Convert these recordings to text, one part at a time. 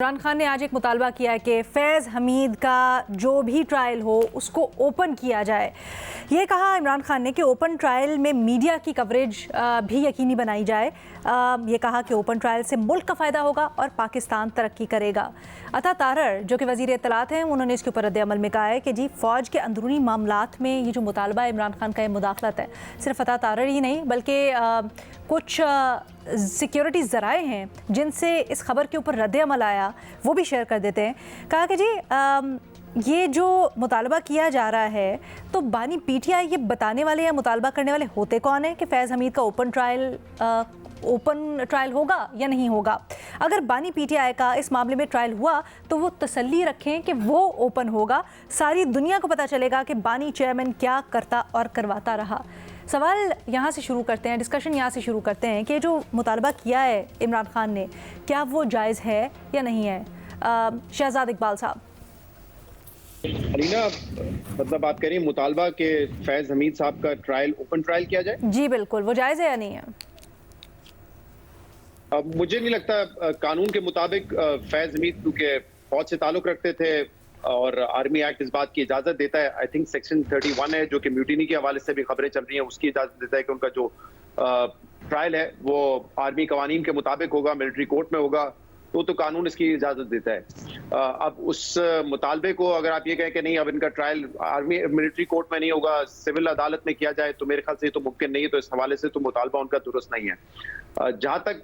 इमरान खान ने आज एक मुतालबा किया है कि फैज़ हमीद का जो भी ट्रायल हो उसको ओपन किया जाए। ये कहा इमरान खान ने कि ओपन ट्रायल में मीडिया की कवरेज भी यकीनी बनाई जाए। ये कहा कि ओपन ट्रायल से मुल्क का फ़ायदा होगा और पाकिस्तान तरक्की करेगा। अता तारर जो कि वज़ीर इत्तलात हैं, उन्होंने इसके ऊपर रद्द-ए-अमल में कहा है कि जी फ़ौज के अंदरूनी मामलात में ये जो मुतालबा है इमरान खान का ये मुदाखलत है। सिर्फ अता तारर ही नहीं बल्कि कुछ सिक्योरिटी ज़राए हैं जिनसे इस खबर के ऊपर रद्द-ए-अमल आया, वो भी शेयर कर देते हैं। कहा कि जी ये जो मुतालबा किया जा रहा है तो बानी पीटीआई ये बताने वाले या मुतालबा करने वाले होते कौन है कि फैज़ हमीद का ओपन ट्रायल होगा या नहीं होगा। अगर बानी पीटीआई का इस मामले में ट्रायल हुआ तो वो तसल्ली रखें कि वो ओपन होगा, सारी दुनिया को पता चलेगा कि बानी चेयरमैन क्या करता और करवाता रहा। सवाल यहाँ से शुरू करते हैं, डिस्कशन यहाँ से शुरू करते हैं कि जो मुतालबा किया है इमरान खान ने, क्या वो जायज़ है या नहीं है। शहजाद इकबाल साहब। अलीना, मतलब आप कह रही हैं मुतालबा के फैज़ हमीद साहब का ट्रायल ओपन ट्रायल किया जाए? जी बिल्कुल, वो जायज़ है या नहीं है? अब मुझे नहीं लगता, कानून के मुताबिक फैज़ हमीद क्योंकि फौज से ताल्लुक रखते थे और आर्मी एक्ट इस बात की इजाजत देता है। आई थिंक सेक्शन 31 है जो कि म्यूटिनी के हवाले से भी खबरें चल रही हैं, उसकी इजाजत देता है कि उनका जो ट्रायल है वो आर्मी कवानीन के मुताबिक होगा, मिलिट्री कोर्ट में होगा। तो कानून इसकी इजाजत देता है। अब उस मुतालबे को अगर आप ये कहें कि नहीं अब इनका ट्रायल आर्मी मिलिट्री कोर्ट में नहीं होगा, सिविल अदालत में किया जाए, तो मेरे ख्याल से ये तो मुमकिन नहीं है। तो इस हवाले से तो मुतालबा उनका दुरुस्त नहीं है। जहां तक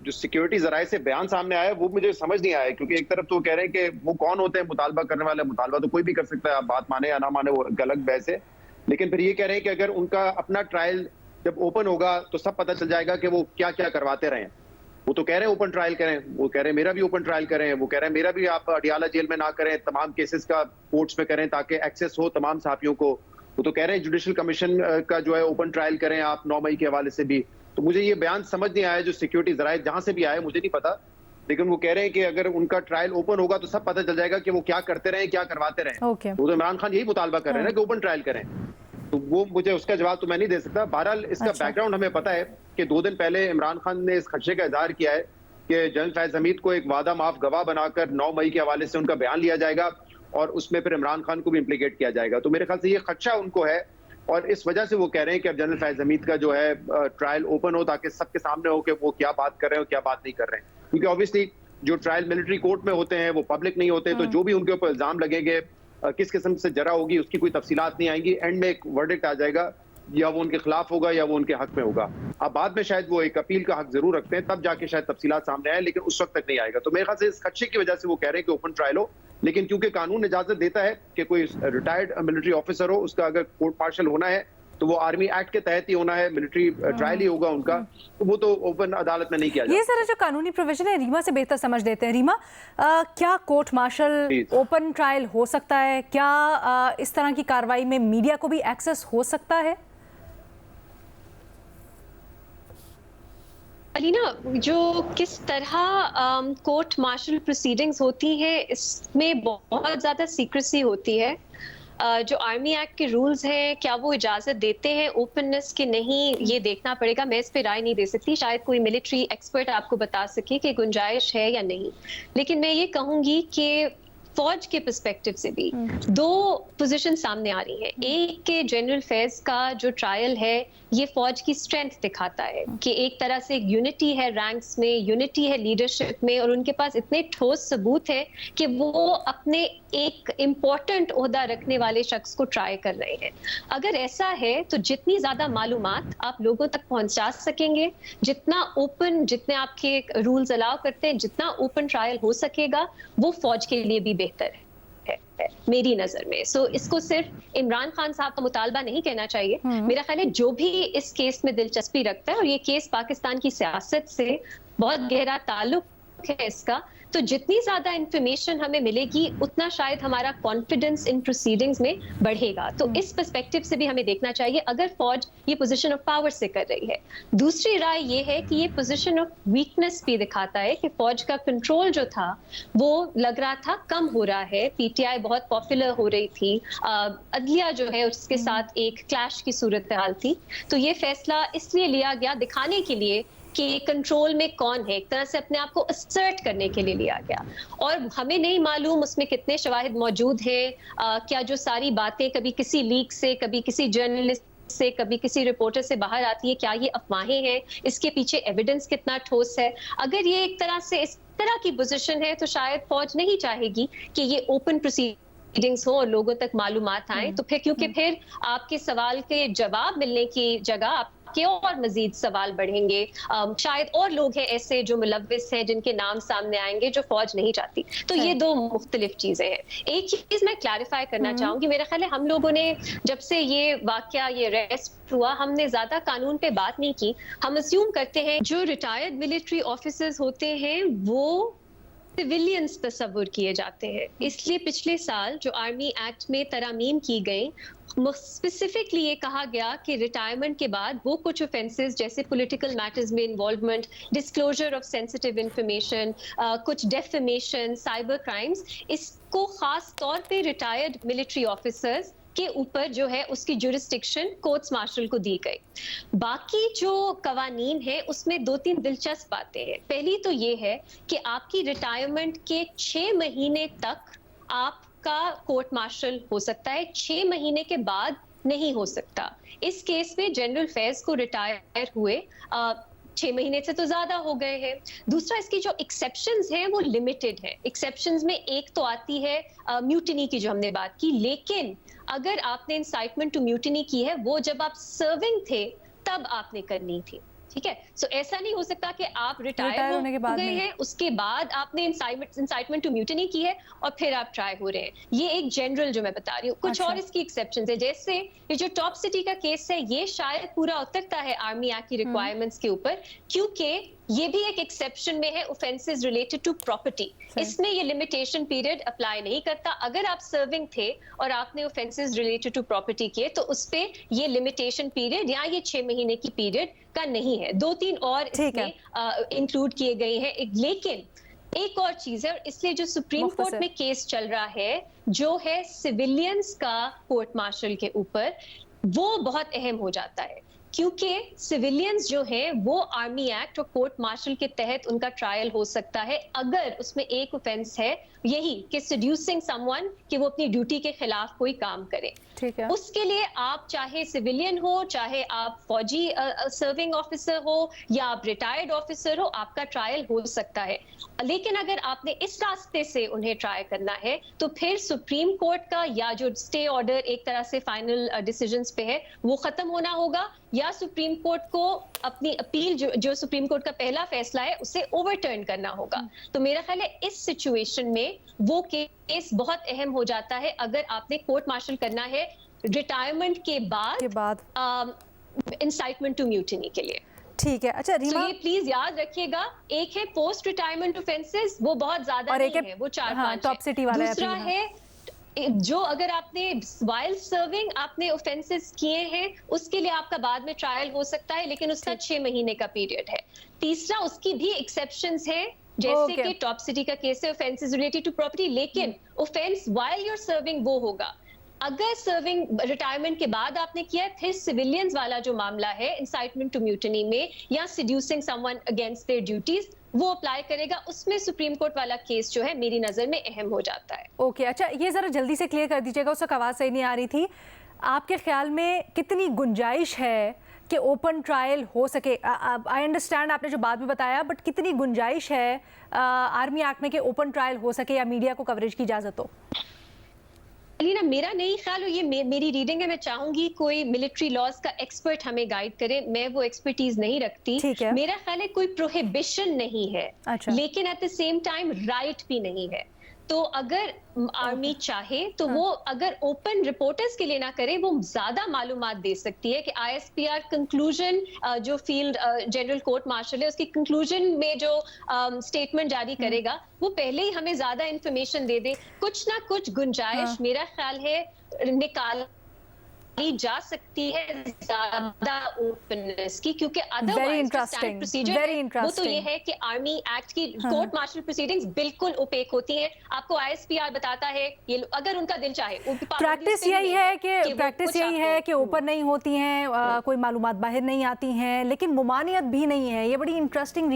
जो सिक्योरिटी जराए से बयान सामने आया वो मुझे समझ नहीं आया, क्योंकि एक तरफ तो कह रहे हैं कि वो कौन होते हैं मुतालबा करने वाले। मुतालबा तो कोई भी कर सकता है, आप बात माने या ना माने वो अलग बहस है। लेकिन फिर ये कह रहे हैं कि अगर उनका अपना ट्रायल जब ओपन होगा तो सब पता चल जाएगा कि वो क्या क्या करवाते रहे। वो तो कह रहे हैं ओपन ट्रायल करें, वो कह रहे हैं मेरा भी ओपन ट्रायल करें, वो कह रहे हैं मेरा भी आप अडियाला जेल में ना करें, तमाम केसेस का कोर्ट्स में करें ताकि एक्सेस हो तमाम साथियों को। वो तो कह रहे हैं जुडिशल कमीशन का जो है ओपन ट्रायल करें आप 9 मई के हवाले से भी। तो मुझे ये बयान समझ नहीं आया, जो सिक्योरिटी जराए जहां से भी आए मुझे नहीं पता, लेकिन वो कह रहे हैं कि अगर उनका ट्रायल ओपन होगा तो सब पता चल जाएगा कि वो क्या करते रहे, क्या करवाते रहे। वो तो इमरान खान यही मुतालबा कर रहे हैं ना कि ओपन ट्रायल करें। तो वो मुझे उसका जवाब तो मैं नहीं दे सकता। बहरहाल इसका बैकग्राउंड हमें पता है कि 2 दिन पहले इमरान खान ने इस खदशे का इजहार किया है कि जनरल फैज़ हमीद को एक वादा माफ गवाह बनाकर 9 मई के हवाले से उनका बयान लिया जाएगा और उसमें फिर इमरान खान को भी इम्प्लीकेट किया जाएगा। तो मेरे ख्याल से ये खदशा उनको है और इस वजह से वो कह रहे हैं कि अब जनरल फैज़ हमीद का जो है ट्रायल ओपन हो ताकि सबके सामने हो कि वो क्या बात कर रहे हैं और क्या बात नहीं कर रहे हैं। क्योंकि ऑब्वियसली जो ट्रायल मिलिट्री कोर्ट में होते हैं वो पब्लिक नहीं होते, तो जो भी उनके ऊपर इल्जाम लगेंगे, किस किस्म से जरा होगी, उसकी कोई तफसीलात नहीं आएंगी। एंड में एक वर्डिक्ट आ जाएगा, या वो उनके खिलाफ होगा या वो उनके हक में होगा। अब बाद में शायद वो एक अपील का हक जरूर रखते हैं, तब जाके शायद तफसीलात सामने आए, लेकिन उस वक्त तक नहीं आएगा। तो मेरे ख्याल से इस खदशे की वजह से वो कह रहे हैं कि ओपन ट्रायल हो, लेकिन क्योंकि कानून इजाजत देता है कि कोई रिटायर्ड मिलिट्री ऑफिसर हो, उसका अगर कोर्ट मार्शल होना है तो वो आर्मी एक्ट के तहत ही होना है, मिलिट्री ट्रायल ही होगा उनका, तो वो तो ओपन अदालत में नहीं किया जाता। ये सारा जो कानूनी प्रोविजन है रीमा से बेहतर समझ देते हैं। रीमा, क्या कोर्ट मार्शल ओपन ट्रायल हो सकता है? क्या इस तरह की कार्रवाई में मीडिया को भी एक्सेस हो सकता है? अलीना, जो किस तरह कोर्ट मार्शल प्रोसीडिंग्स होती है इसमें बहुत ज़्यादा सीक्रेसी होती है। जो आर्मी एक्ट के रूल्स हैं क्या वो इजाज़त देते हैं ओपननेस के नहीं, ये देखना पड़ेगा। मैं इस पे राय नहीं दे सकती, शायद कोई मिलिट्री एक्सपर्ट आपको बता सके कि गुंजाइश है या नहीं। लेकिन मैं ये कहूँगी कि फौज के पर्सपेक्टिव से भी 2 पोजीशन सामने आ रही है। एक के जनरल फैज़ का जो ट्रायल है ये फौज की स्ट्रेंथ दिखाता है कि एक तरह से यूनिटी है रैंक्स में, यूनिटी है लीडरशिप में, और उनके पास इतने ठोस सबूत है कि वो अपने एक इम्पोर्टेंट ओहदा रखने वाले शख्स को ट्राई कर रहे हैं। अगर ऐसा है तो जितनी ज्यादा मालूमात आप लोगों तक पहुंचा सकेंगे, जितना ओपन, जितने आपके रूल्स अलाउ करते हैं, जितना ओपन ट्रायल हो सकेगा वो फौज के लिए भी बेहतर है मेरी नजर में। सो इसको सिर्फ इमरान खान साहब का मुतालबा नहीं कहना चाहिए। मेरा ख्याल है जो भी इस केस में दिलचस्पी रखता है, और ये केस पाकिस्तान की सियासत से बहुत गहरा ताल्लुक है इसका, तो जितनी ज्यादा इंफॉर्मेशन हमें मिलेगी उतना शायद हमारा कॉन्फिडेंस इन प्रोसीडिंग्स में बढ़ेगा। तो इस पर्सपेक्टिव से भी हमें देखना चाहिए अगर फौज ये पोजीशन ऑफ पावर से कर रही है। दूसरी राय ये है कि ये पोजीशन ऑफ वीकनेस भी दिखाता है कि फौज का कंट्रोल जो था वो लग रहा था कम हो रहा है। पीटीआई बहुत पॉपुलर हो रही थी, अदलिया जो है उसके साथ एक क्लैश की सूरत हाल थी। तो ये फैसला इसलिए लिया गया दिखाने के लिए कि कंट्रोल में कौन है, एक तरह से अपने आप को असर्ट करने के लिए लिया गया। और हमें नहीं मालूम उसमें कितने शवाहिद मौजूद हैं, क्या जो सारी बातें कभी किसी लीक से, कभी किसी जर्नलिस्ट से, कभी किसी रिपोर्टर से बाहर आती है, क्या ये अफवाहें हैं, इसके पीछे एविडेंस कितना ठोस है। अगर ये एक तरह से इस तरह की पोजीशन है तो शायद फौज नहीं चाहेगी कि ये ओपन प्रोसीडिंग्स हो और लोगों तक मालूमात आए। तो फिर क्योंकि फिर आपके सवाल के जवाब मिलने की जगह आपके और मजीद सवाल बढ़ेंगे। शायद और लोग हैं ऐसे जो मुलव्विस हैं जिनके नाम सामने आएंगे जो फौज नहीं चाहती। तो ये दो मुख्तलिफ चीजें हैं। एक चीज मैं क्लैरिफाई करना चाहूंगी, मेरा ख्याल है हम लोगों ने जब से ये वाकया, ये अरेस्ट हुआ, हमने ज्यादा कानून पे बात नहीं की। हम अस्यूम करते हैं जो रिटायर्ड मिलिट्री ऑफिसर्स होते हैं वो सिविलियंस तस्वुर किए जाते हैं। इसलिए पिछले साल जो आर्मी एक्ट में तरामीम की गई, स्पेसिफिकली ये कहा गया कि रिटायरमेंट के बाद वो कुछ ऑफेंसेस जैसे पॉलिटिकल मैटर्स में involvement, disclosure of sensitive information, कुछ डेफेमेशन, साइबर क्राइम्स, इसको खास तौर पे रिटायर्ड मिलिट्री ऑफिसर्स के ऊपर जो है उसकी जुरिस्डिक्शन कोर्ट्स मार्शल को दी गई। बाकी जो कवानीन है उसमें 2-3 दिलचस्प बातें हैं। पहली तो ये है कि आपकी रिटायरमेंट के 6 महीने तक आपका कोर्ट मार्शल हो सकता है, 6 महीने के बाद नहीं हो सकता। इस केस में जनरल फैज को रिटायर हुए 6 महीने से तो ज्यादा हो गए हैं। दूसरा, इसकी जो एक्सेप्शंस हैं वो लिमिटेड है। एक्सेप्शंस में एक तो आती है म्यूटिनी की जो हमने बात की, लेकिन अगर आपने इंसाइटमेंट टू म्यूटिनी की है वो जब आप सर्विंग थे तब आपने करनी थी। ठीक है, सो ऐसा नहीं हो सकता कि आप रिटायर होने के बाद गए हैं, उसके बाद आपने इंसाइटमेंट टू म्यूटिनी की है और फिर आप ट्राई हो रहे हैं। ये एक जनरल जो मैं बता रही हूँ। कुछ और इसकी एक्सेप्शंस है, जैसे ये जो टॉप सिटी का केस है ये शायद पूरा उतरता है आर्मी एक्ट की रिक्वायरमेंट्स के ऊपर, क्योंकि ये भी एक एक्सेप्शन में है, ऑफेंसेस रिलेटेड टू प्रॉपर्टी। इसमें ये लिमिटेशन पीरियड अप्लाई नहीं करता। अगर आप सर्विंग थे और आपने ऑफेंसेस रिलेटेड टू प्रॉपर्टी किए तो उस पे ये लिमिटेशन पीरियड या ये 6 महीने की पीरियड का नहीं है। 2-3 और इसमें इंक्लूड किए गए हैं। लेकिन एक और चीज है, और इसलिए जो सुप्रीम कोर्ट में केस चल रहा है जो है सिविलियंस का कोर्ट मार्शल के ऊपर, वो बहुत अहम हो जाता है, क्योंकि सिविलियंस जो हैं वो आर्मी एक्ट और कोर्ट मार्शल के तहत उनका ट्रायल हो सकता है अगर उसमें एक ऑफेंस है यही कि सेड्यूसिंग समवन, कि वो अपनी ड्यूटी के खिलाफ कोई काम करे। ठीक है, उसके लिए आप चाहे सिविलियन हो, चाहे आप फौजी सर्विंग ऑफिसर हो या आप रिटायर्ड ऑफिसर हो, आपका ट्रायल हो सकता है। लेकिन अगर आपने इस रास्ते से उन्हें ट्राई करना है तो फिर सुप्रीम कोर्ट का या जो स्टे ऑर्डर एक तरह से फाइनल डिसीजंस पे है वो खत्म होना होगा, या सुप्रीम कोर्ट को अपनी अपील जो सुप्रीम कोर्ट का पहला फैसला है उसे ओवरटर्न करना होगा। तो मेरा ख्याल है इस सिचुएशन में वो केस बहुत अहम हो जाता है अगर आपने कोर्ट मार्शल करना है रिटायरमेंट के बाद इंसाइटमेंट टू म्यूटिनी के लिए। ठीक है, अच्छा रीमा, ये प्लीज याद रखिएगा, एक है पोस्ट रिटायरमेंट ऑफेंसेस, वो बहुत ज्यादा नहीं है, वो 4-5 टॉप सिटी वाला है। दूसरा है जो अगर आपने वाइल सर्विंग आपने ऑफेंसेस किए हैं उसके लिए आपका बाद में ट्रायल हो सकता है, लेकिन उसका 6 महीने का पीरियड है। तीसरा, उसकी भी एक्सेप्शंस है, जैसे कि टॉप सिटी का केस है ऑफेंसेस रिलेटेड टू प्रॉपर्टी, लेकिन ऑफेंस वाइल यूर सर्विंग वो होगा अगर सर्विंग रिटायरमेंट के बाद आपने किया। फिर सिविलियंस वाला जो मामला है इंसाइटमेंट टू म्यूटिनी में या seducing someone against their duties, वो अप्लाई करेगा। उसमें सुप्रीम कोर्ट वाला केस जो है मेरी नजर में अहम हो जाता है। ओके, अच्छा ये जरा जल्दी से क्लियर कर दीजिएगा, उसका आवाज सही नहीं आ रही थी। आपके ख्याल में कितनी गुंजाइश है कि ओपन ट्रायल हो सके? आई अंडरस्टैंड आपने जो बाद में बताया, बट कितनी गुंजाइश है आर्मी एक्ट में कि ओपन ट्रायल हो सके या मीडिया को कवरेज की इजाजत हो? अलीना, मेरा नहीं ख्याल, ये मेरी रीडिंग है, मैं चाहूंगी कोई मिलिट्री लॉज का एक्सपर्ट हमें गाइड करे, मैं वो एक्सपर्टीज नहीं रखती। मेरा ख्याल है कोई प्रोहिबिशन नहीं है, लेकिन at the same time right भी नहीं है। तो अगर आर्मी चाहे तो वो अगर ओपन रिपोर्टर्स के लिए ना करे, वो ज्यादा मालूमात दे सकती है कि ISPR कंक्लूजन जो फील्ड जनरल कोर्ट मार्शल है उसकी कंक्लूजन में जो स्टेटमेंट जारी करेगा वो पहले ही हमें ज्यादा इंफॉर्मेशन दे दे। कुछ ना कुछ गुंजाइश मेरा ख्याल है निकाल जा सकती है ज्यादा ओपननेस की, क्योंकि Very otherwise interesting, procedure very वो तो interesting. ये है कि आर्मी एक्ट की कोर्ट मार्शल प्रोसीडिंग्स बिल्कुल ओपेक होती हैं। आपको आईएसपीआर बताता है ये अगर उनका दिल चाहे, उनकी पाबंदी प्रैक्टिस उस पे यही नहीं है कि वो प्रैक्टिस कुछ यही है आपको- कि ओपन नहीं होती हैं, कोई मालूमात बाहर नहीं आती हैं, लेकिन मुमानियत भी नहीं है। ये बड़ी इंटरेस्टिंग रीडिंग